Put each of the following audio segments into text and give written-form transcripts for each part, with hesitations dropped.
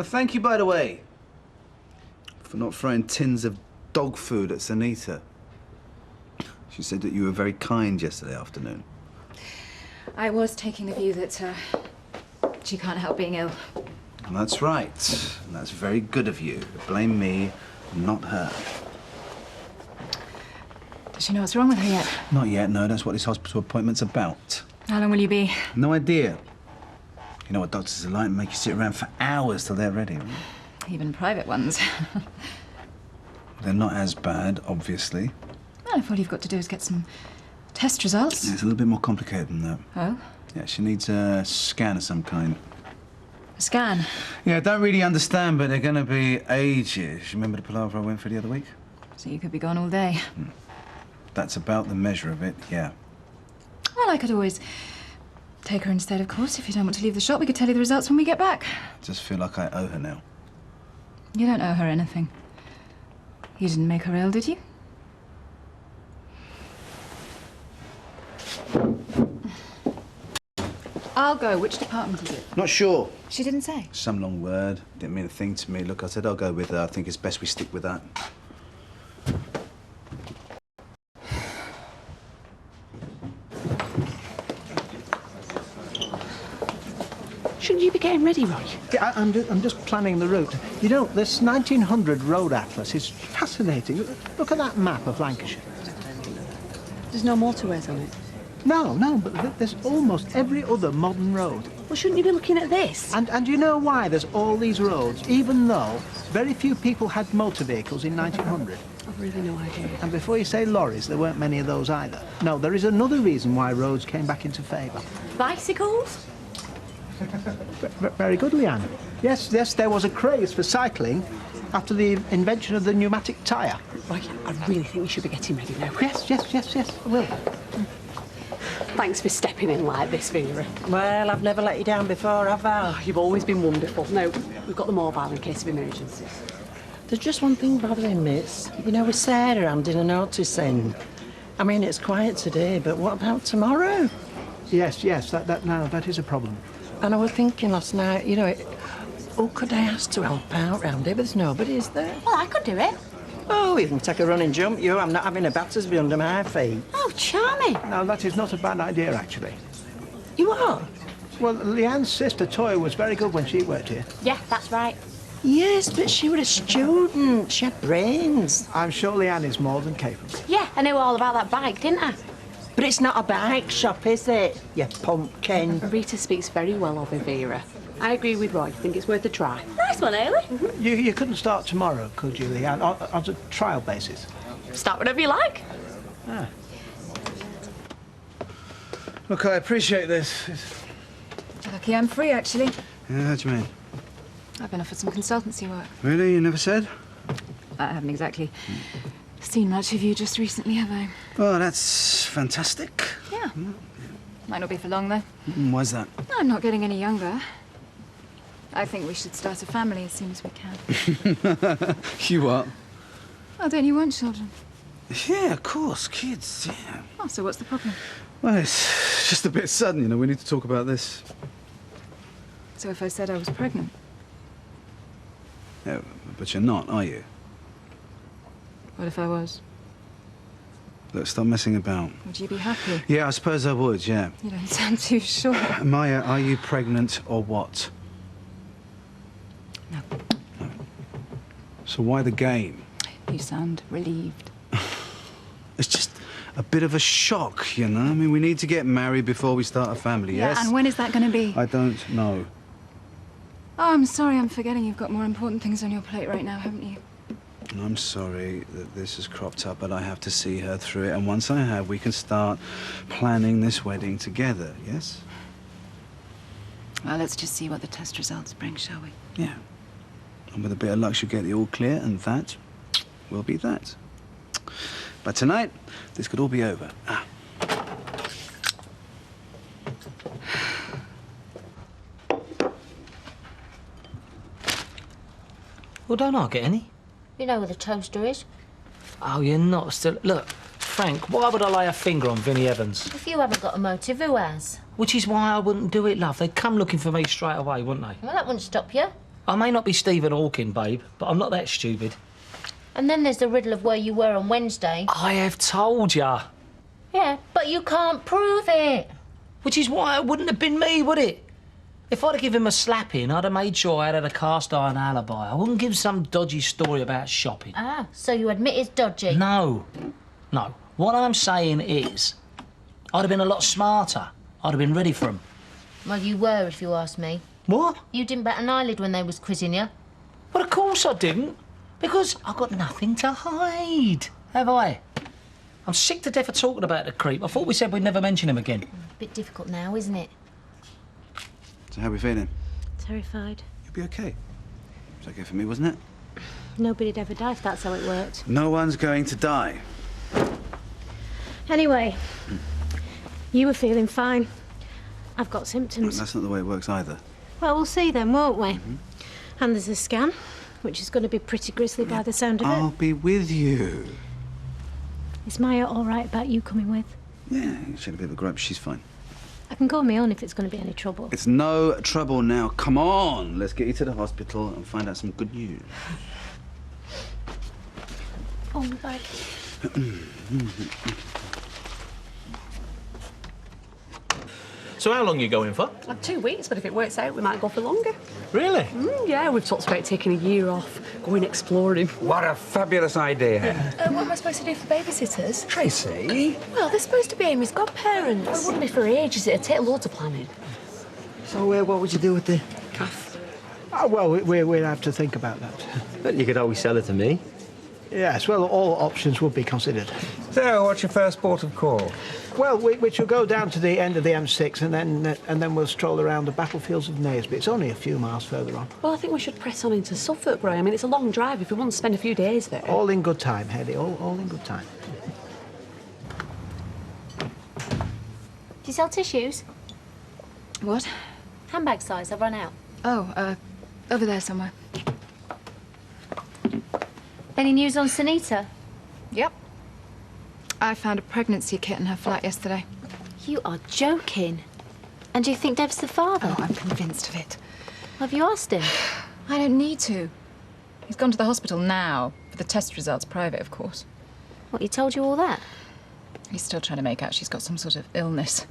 thank you, by the way, for not throwing tins of dog food at Sunita. She said that you were very kind yesterday afternoon. I was taking the view that she can't help being ill. That's right. And that's very good of you. Blame me, not her. Does she know what's wrong with her yet? Not yet, no. That's what this hospital appointment's about. How long will you be? No idea. You know what doctors are like, make you sit around for hours till they're ready. Even private ones. They're not as bad, obviously. Well, if all you've got to do is get some test results. Yeah, it's a little bit more complicated than that. Oh? Yeah, she needs a scan of some kind. A scan? Yeah, I don't really understand, but they're going to be ages. You remember the palaver I went for the other week? So you could be gone all day. That's about the measure of it, yeah. Well, I could always take her instead, of course. If you don't want to leave the shop, we could tell you the results when we get back. I just feel like I owe her now. You don't owe her anything. You didn't make her ill, did you? I'll go. Which department is it? Not sure. She didn't say. Some long word. Didn't mean a thing to me. Look, I said I'll go with her. I think it's best we stick with that. Shouldn't you be getting ready, Roy? Yeah, I'm just planning the route. You know, this 1900 road atlas is fascinating. Look at that map of Lancashire. There's no motorways on it. No, but there's almost every other modern road. Well, shouldn't you be looking at this? And you know why there's all these roads, even though very few people had motor vehicles in 1900? I've really no idea. And before you say lorries, there weren't many of those either. No, there is another reason why roads came back into favour. Bicycles? Very good, Leanne. Yes, there was a craze for cycling after the invention of the pneumatic tyre. Roy, I really think we should be getting ready now. Yes, I will. Thanks for stepping in like this, Vera. Well, I've never let you down before, have I? Oh, you've always been wonderful. No, we've got the mobile in case of emergencies. There's just one thing bothering me. You know, with Sarah handing a notice in. I mean, it's quiet today, but what about tomorrow? Yes, that is a problem. And I was thinking last night, you know, who could I ask to help out round here? But there's nobody, is there? Well, I could do it. Oh, you can take a run and jump, you. I'm not having a Battersby under my feet. Oh, charming. No, that is not a bad idea, actually. You are? Well, Leanne's sister, Toya, was very good when she worked here. Yeah, that's right. Yes, but she was a student. She had brains. I'm sure Leanne is more than capable. Yeah, I knew all about that bike, didn't I? But it's not a bike shop, is it? You pumpkin. Rita speaks very well of her, Vera. I agree with Roy. I think it's worth a try. Nice one, Ailey. You couldn't start tomorrow, could you, Leanne, on a trial basis? Start whenever you like. Ah. Look, I appreciate this. Lucky I'm free, actually. Yeah, how do you mean? I've been offered some consultancy work. Really? You never said? I haven't exactly seen much of you just recently, have I? Oh, that's fantastic. Yeah. Might not be for long, though. Why's that? I'm not getting any younger. I think we should start a family as soon as we can. You what? Oh, don't you want children? Yeah, of course, kids, yeah. Oh, so what's the problem? Well, it's just a bit sudden, you know. We need to talk about this. So if I said I was pregnant? No, but you're not, are you? What if I was? Look, stop messing about. Would you be happy? Yeah, I suppose I would, yeah. You don't sound too sure. Maya, are you pregnant or what? No. No. So why the game? You sound relieved. It's just a bit of a shock, you know? I mean, we need to get married before we start a family, Yeah, yes? and when is that going to be? I don't know. Oh, I'm sorry, I'm forgetting you've got more important things on your plate right now, haven't you? I'm sorry that this has cropped up, but I have to see her through it. And once I have, we can start planning this wedding together, yes? Well, let's just see what the test results bring, shall we? Yeah. And with a bit of luck, she'll get the all clear, and that will be that. But tonight, this could all be over. Ah. Well, don't I get any? You know where the toaster is. Oh, you're not still... Look, Frank, why would I lay a finger on Vinnie Evans? If you haven't got a motive, who has? Which is why I wouldn't do it, love. They'd come looking for me straight away, wouldn't they? Well, that wouldn't stop you. I may not be Stephen Hawking, babe, but I'm not that stupid. And then there's the riddle of where you were on Wednesday. I have told ya. Yeah, but you can't prove it. Which is why it wouldn't have been me, would it? If I'd have given him a slapping, I'd have made sure I had a cast-iron alibi. I wouldn't give some dodgy story about shopping. Ah, so you admit it's dodgy? No. No. What I'm saying is, I'd have been a lot smarter. I'd have been ready for him. Well, you were, if you ask me. What? You didn't bat an eyelid when they was quizzing you. Well, of course I didn't. Because I've got nothing to hide, have I? I'm sick to death of talking about the creep. I thought we said we'd never mention him again. Bit difficult now, isn't it? So how are we feeling? Terrified. You'll be okay. It was okay for me, wasn't it? Nobody'd ever die if that's how it worked. No one's going to die. Anyway, you were feeling fine. I've got symptoms. That's not the way it works either. Well, we'll see then, won't we? And there's a scan, which is going to be pretty grisly by the sound of I'll it. be with you. Is Maya all right about you coming with? Yeah, she had a bit of a gripe. She's fine. I can go on my own if it's going to be any trouble. It's no trouble now. Come on, let's get you to the hospital and find out some good news. Oh, my bag. So how long are you going for? Like 2 weeks, but if it works out, we might go for longer. Really? Yeah, we've talked about taking a year off, going exploring. What a fabulous idea. What am I supposed to do for babysitters? Tracy? Well, they're supposed to be Amy's godparents. It wouldn't be for ages, it'd take loads of planning. So what would you do with the calf? Oh, well, we'll have to think about that. But you could always sell it to me. Yes, well, all options would be considered. So, what's your first port of call? Well, we shall go down to the end of the M6 and then we'll stroll around the battlefields of Naseby. It's only a few miles further on. Well, I think we should press on into Suffolk, Ray. I mean, it's a long drive if we want to spend a few days there. All in good time, Hedy, all in good time. Do you sell tissues? What? Handbag size, I've run out. Oh, over there somewhere. Any news on Sunita? Yep. I found a pregnancy kit in her flat yesterday. You are joking. And do you think Dev's the father? Oh, I'm convinced of it. Have you asked him? I don't need to. He's gone to the hospital now, for the test results, private, of course. What, he told you all that? He's still trying to make out she's got some sort of illness.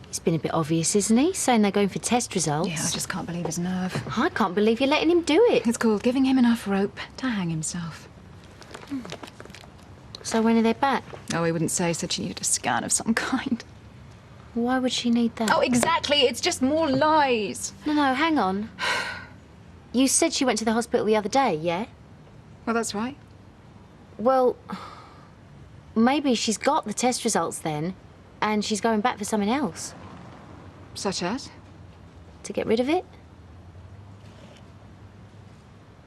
It's been a bit obvious, isn't he? Saying they're going for test results. Yeah, I just can't believe his nerve. I can't believe you're letting him do it. It's called giving him enough rope to hang himself. So when are they back? Oh, he wouldn't say. Said she needed a scan of some kind. Why would she need that? Oh, exactly. It's just more lies. No, hang on. You said she went to the hospital the other day, yeah? Well, that's right. Well, maybe she's got the test results then, and she's going back for something else. Such as? To get rid of it?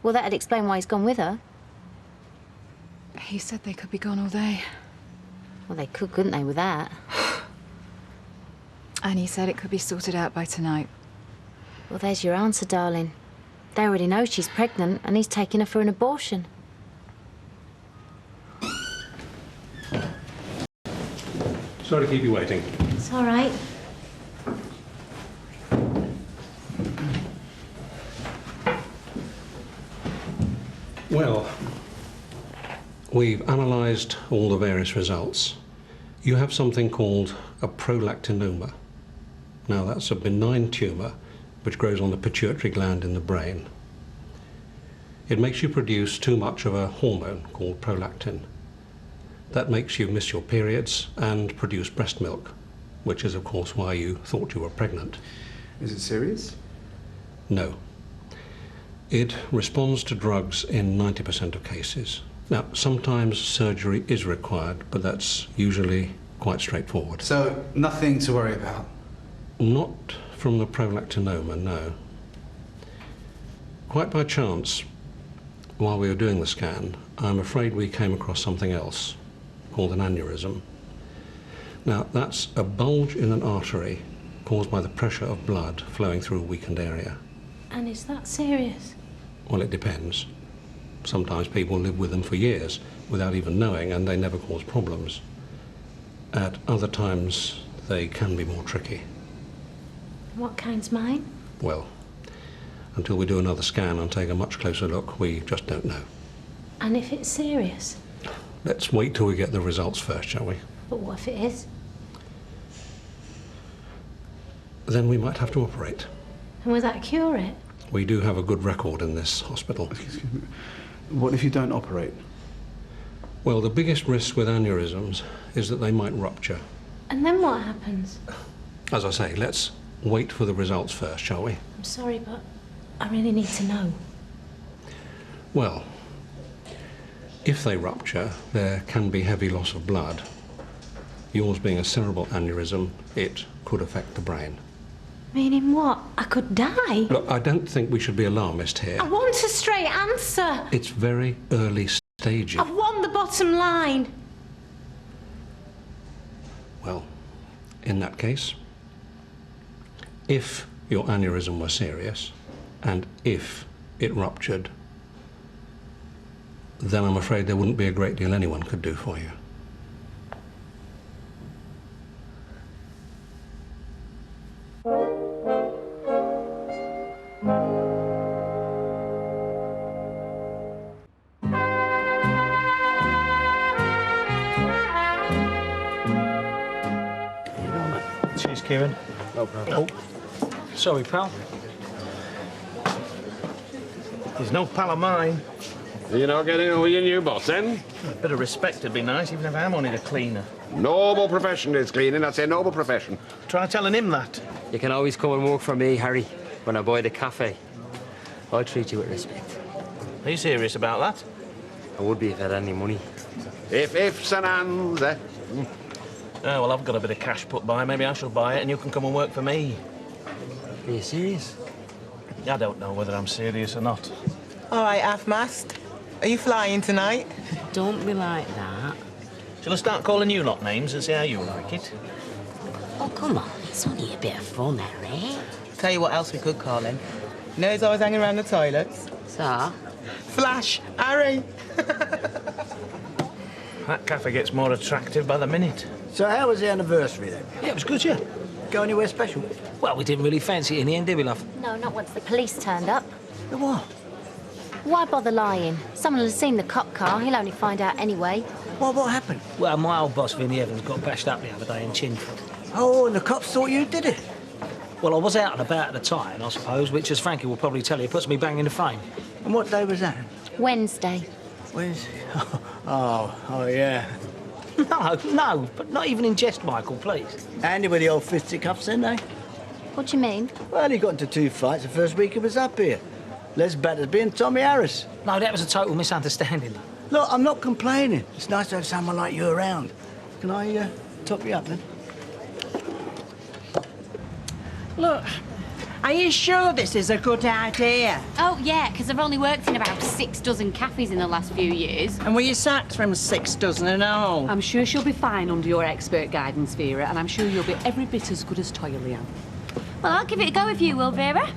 Well, that'd explain why he's gone with her. He said they could be gone all day. Well, they could, couldn't they, with that? And he said it could be sorted out by tonight. Well, there's your answer, darling. They already know she's pregnant, and he's taking her for an abortion. Sorry to keep you waiting. It's all right. Well, we've analysed all the various results. You have something called a prolactinoma. Now, that's a benign tumour which grows on the pituitary gland in the brain. It makes you produce too much of a hormone called prolactin. That makes you miss your periods and produce breast milk, which is, of course, why you thought you were pregnant. Is it serious? No. It responds to drugs in 90% of cases. Now, sometimes surgery is required, but that's usually quite straightforward. So, nothing to worry about? Not from the prolactinoma, no. Quite by chance, while we were doing the scan, I'm afraid we came across something else, called an aneurysm. Now, that's a bulge in an artery caused by the pressure of blood flowing through a weakened area. And is that serious? Well, it depends. Sometimes people live with them for years without even knowing, and they never cause problems. At other times, they can be more tricky. What kind's mine? Well, Until we do another scan and take a much closer look, we just don't know. And if it's serious? Let's wait till we get the results first, shall we? But what if it is? Then we might have to operate. And will that cure it? We do have a good record in this hospital. Excuse me. What if you don't operate? Well, the biggest risk with aneurysms is that they might rupture. And then what happens? As I say, let's wait for the results first, shall we? I'm sorry, but I really need to know. Well, if they rupture, there can be heavy loss of blood. Yours being a cerebral aneurysm, it could affect the brain. Meaning what? I could die? Look, I don't think we should be alarmist here. I want a straight answer. It's very early stages. I've won the bottom line. Well, in that case, if your aneurysm were serious, and if it ruptured, then I'm afraid there wouldn't be a great deal anyone could do for you. Cheers, Kieran. No problem. Oh, sorry, pal. He's no pal of mine. You're not getting on with your new boss, then? A bit of respect would be nice, even if I'm only the cleaner. Noble profession is cleaning. I say noble profession. Try telling him that. You can always come and work for me, Harry, when I buy the cafe. I'll treat you with respect. Are you serious about that? I would be if I had any money. If ifs and ands, eh? Oh, well, I've got a bit of cash put by. Maybe I shall buy it and you can come and work for me. Are you serious? I don't know whether I'm serious or not. All right, half-mast. Are you flying tonight? Don't be like that. Shall I start calling you lot names and see how you like it? Oh, come on. It's only a bit of fun, Harry. Tell you what else we could call him. You know he's always hanging around the toilets? So? Flash, Harry. That cafe gets more attractive by the minute. So how was the anniversary then? Yeah, it was good, yeah. Go anywhere special? Well, we didn't really fancy it in the end, did we, love? No, not once the police turned up. The what? Why bother lying? Someone will have seen the cop car. He'll only find out anyway. What happened? Well, my old boss, Vinnie Evans, got bashed up the other day in Chinford. Oh, and the cops thought you did it? Well, I was out and about at the time, I suppose, which, as Frankie will probably tell you, puts me bang in the frame. And what day was that? Wednesday. Wednesday? Oh, yeah. No, but not even in jest, Michael, please. Handy with the old fisticuffs, then, eh? What do you mean? Well, he got into 2 fights the first week he was up here. Les Battersby and Tommy Harris. No, that was a total misunderstanding. Look, I'm not complaining. It's nice to have someone like you around. Can I top you up, then? Look, are you sure this is a good idea? Oh, yeah, because I've only worked in about 6 dozen cafes in the last few years. And were you sacked from 6 dozen and all? I'm sure she'll be fine under your expert guidance, Vera, and I'm sure you'll be every bit as good as Toya, Leanne. Well, I'll give it a go if you will, Vera.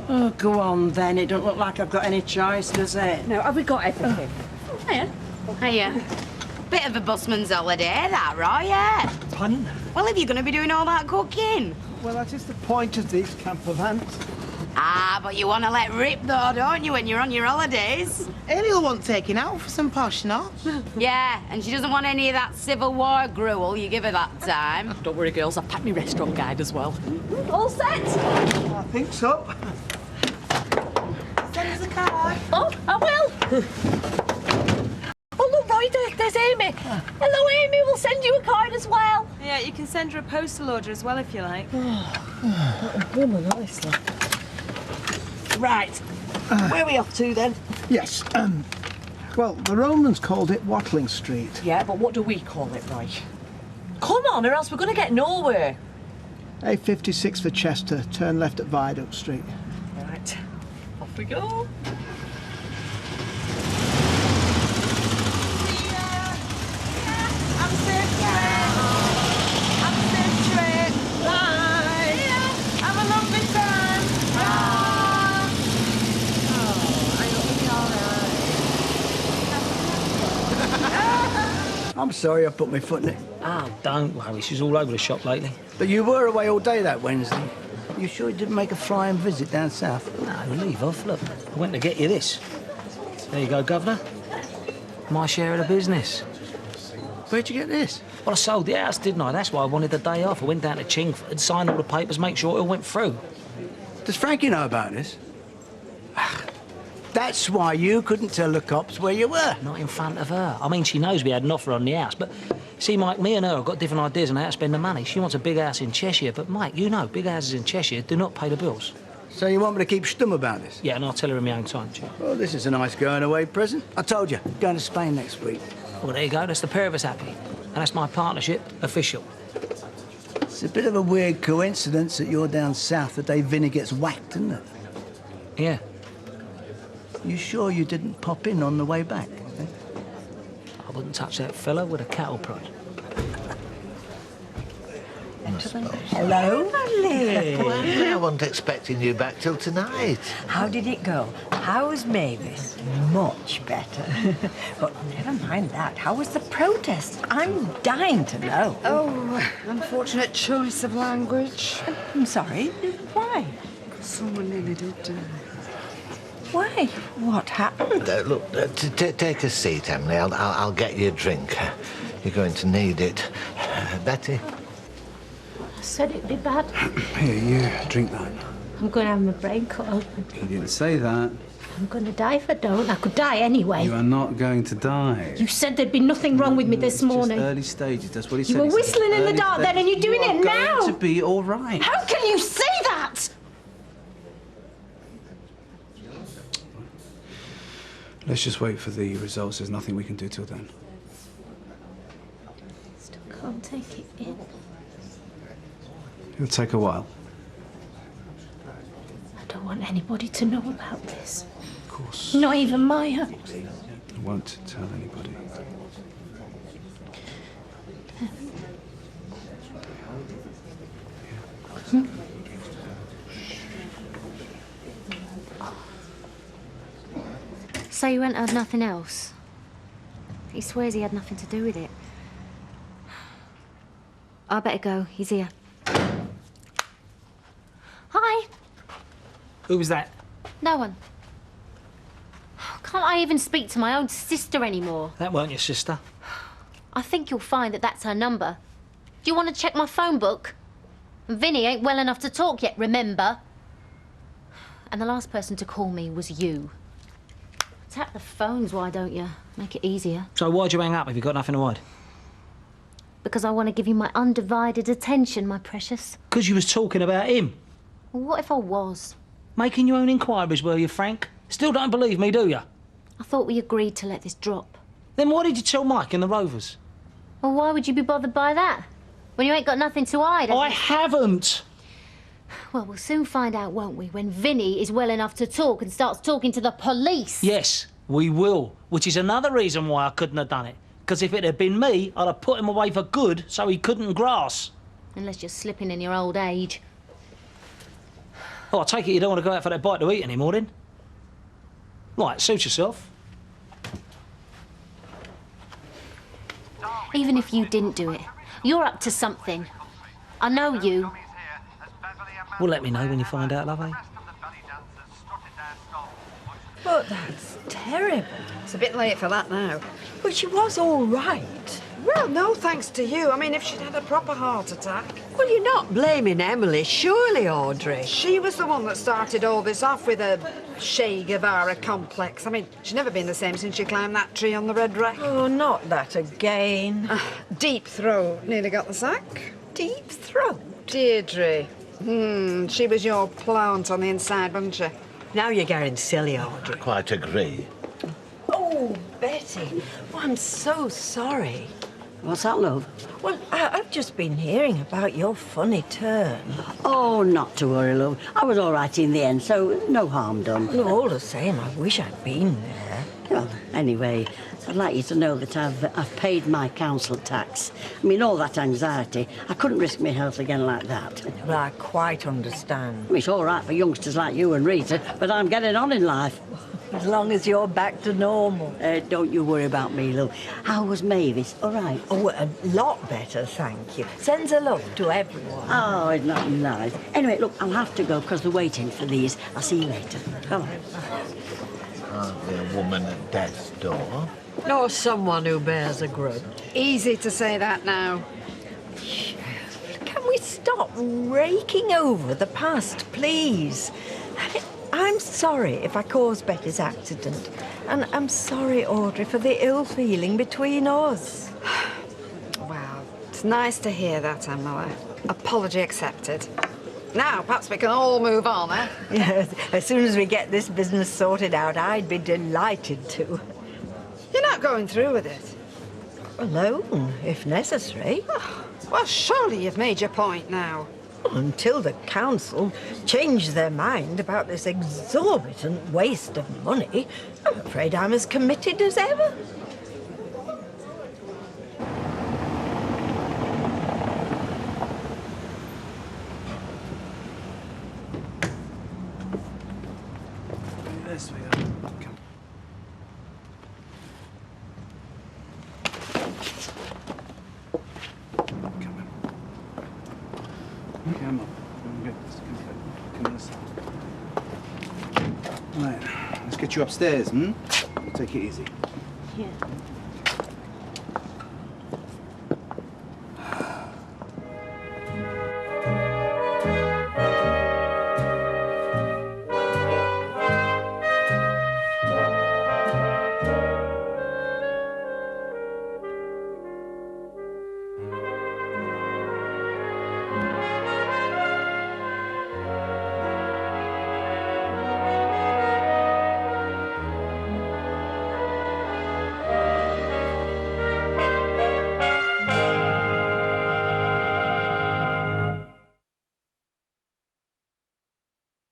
Oh, go on then. It don't look like I've got any choice, does it? No, have we got everything? Hiya. Hiya. Bit of a busman's holiday, that, right? Yeah. Pardon? Well, if you're going to be doing all that cooking. Well, that is the point of these camper vans. Ah, but you want to let rip, though, don't you, when you're on your holidays? Ariel won't take it out for some posh knot. Yeah, and she doesn't want any of that Civil War gruel you give her that time. Don't worry, girls, I've packed my restaurant guide as well. All set? I think so. Send us a card. Oh, I will. Oh, look, Roy, there's Amy. Hello, Amy, we'll send you a card as well. Yeah, you can send her a postal order as well if you like. Woman, nicely. Right. Where are we off to, then? Yes. Well, the Romans called it Watling Street. Yeah, but what do we call it, Roy? Come on, or else we're going to get nowhere. A56 for Chester. Turn left at Viaduct Street. Right, off we go. I'm sorry I put my foot in it. Ah, don't worry. She's all over the shop lately. But you were away all day that Wednesday. You sure you didn't make a flying visit down south? No, leave off. Look, I went to get you this. There you go, Governor. My share of the business. Where'd you get this? Well, I sold the house, didn't I? That's why I wanted the day off. I went down to Chingford, signed all the papers, make sure it all went through. Does Frankie know about this? That's why you couldn't tell the cops where you were. Not in front of her. I mean, she knows we had an offer on the house, but see, Mike, me and her have got different ideas on how to spend the money. She wants a big house in Cheshire, but Mike, you know, big houses in Cheshire do not pay the bills. So you want me to keep stum about this? Yeah, and I'll tell her in my own time, Jim. Well, this is a nice going-away present. I told you, going to Spain next week. Well, there you go. That's the pair of us happy. And that's my partnership official. It's a bit of a weird coincidence that you're down south the day Vinny gets whacked, isn't it? Yeah. You sure you didn't pop in on the way back? Eh? I wouldn't touch that fella with a cattle prod. Hello, Molly. Well, I wasn't expecting you back till tonight. How did it go? How was Mavis? Much better. But never mind that. How was the protest? I'm dying to know. Oh, unfortunate choice of language. I'm sorry. Why? Someone nearly did die. Why? What happened? Look, take a seat, Emily. I'll get you a drink. You're going to need it. Betty? I said it'd be bad. Here, you drink that. I'm going to have my brain cut open. You didn't say that. I'm going to die if I don't. I could die anyway. You are not going to die. You said there'd be nothing wrong with me this morning. Just early stages. That's what he said. You were He said whistling in the early dark then, and you're doing it now. Going to be all right. How can you say that? Let's just wait for the results. There's nothing we can do till then. Still can't take it in. It'll take a while. I don't want anybody to know about this. Of course. Not even Maya. I won't tell anybody. So you went and had nothing else? He swears he had nothing to do with it. I better go. He's here. Hi. Who was that? No one. Can't I even speak to my own sister anymore? That weren't your sister. I think you'll find that that's her number. Do you want to check my phone book? Vinny ain't well enough to talk yet, remember? And the last person to call me was you. Tap the phones, why don't you? Make it easier. So why'd you hang up if you got nothing to hide? Because I want to give you my undivided attention, my precious. Because you was talking about him. Well, what if I was? Making your own inquiries, were you, Frank? Still don't believe me, do you? I thought we agreed to let this drop. Then why did you tell Mike and the Rovers? Well, why would you be bothered by that? When you ain't got nothing to hide. I haven't! Well, we'll soon find out, won't we, when Vinny is well enough to talk and starts talking to the police. Yes, we will. Which is another reason why I couldn't have done it. Because if it had been me, I'd have put him away for good so he couldn't grass. Unless you're slipping in your old age. Oh, I take it you don't want to go out for that bite to eat anymore, then? Right, suit yourself. Even if you didn't do it, you're up to something. I know you. Well, let me know when you find out, love, eh? But that's terrible. It's a bit late for that now. But she was all right. Well, no thanks to you. I mean, if she'd had a proper heart attack. Well, you're not blaming Emily, surely, Audrey? She was the one that started all this off with a Che Guevara complex. I mean, she's never been the same since she climbed that tree on the Red Wreck. Oh, not that again. Deep Throat nearly got the sack. Deep Throat? Deirdre. She was your plant on the inside, wasn't she? Now you're getting silly, Audrey. Quite agree. Oh, Betty. Oh, I'm so sorry. What's that, love? Well, I've just been hearing about your funny turn. Oh, not to worry, love. I was all right in the end, so no harm done. Well, all the same, I wish I'd been there. Well, anyway, I'd like you to know that I've paid my council tax. I mean, all that anxiety, I couldn't risk my health again like that. Well, I quite understand. I mean, it's all right for youngsters like you and Rita, but I'm getting on in life. As long as you're back to normal. Don't you worry about me, Lou. How was Mavis? All right? Oh, a lot better, thank you. Sends her love to everyone. Oh, isn't that nice? Anyway, look, I'll have to go because they're waiting for these. I'll see you later. Come on. Aren't there a woman at death's door? Nor someone who bears a grudge. Easy to say that now. Can we stop raking over the past, please? I'm sorry if I caused Betty's accident. And I'm sorry, Audrey, for the ill feeling between us. Well, it's nice to hear that, Emily. Apology accepted. Now, perhaps we can all move on, eh? Yes, as soon as we get this business sorted out, I'd be delighted to. You're not going through with it? Alone, if necessary. Well, surely you've made your point now. Until the council change their mind about this exorbitant waste of money, I'm afraid I'm as committed as ever. Yes, we go. Come. Come on. Good. Come this side. Right. Let's get you upstairs, hmm? Take it easy. Yeah.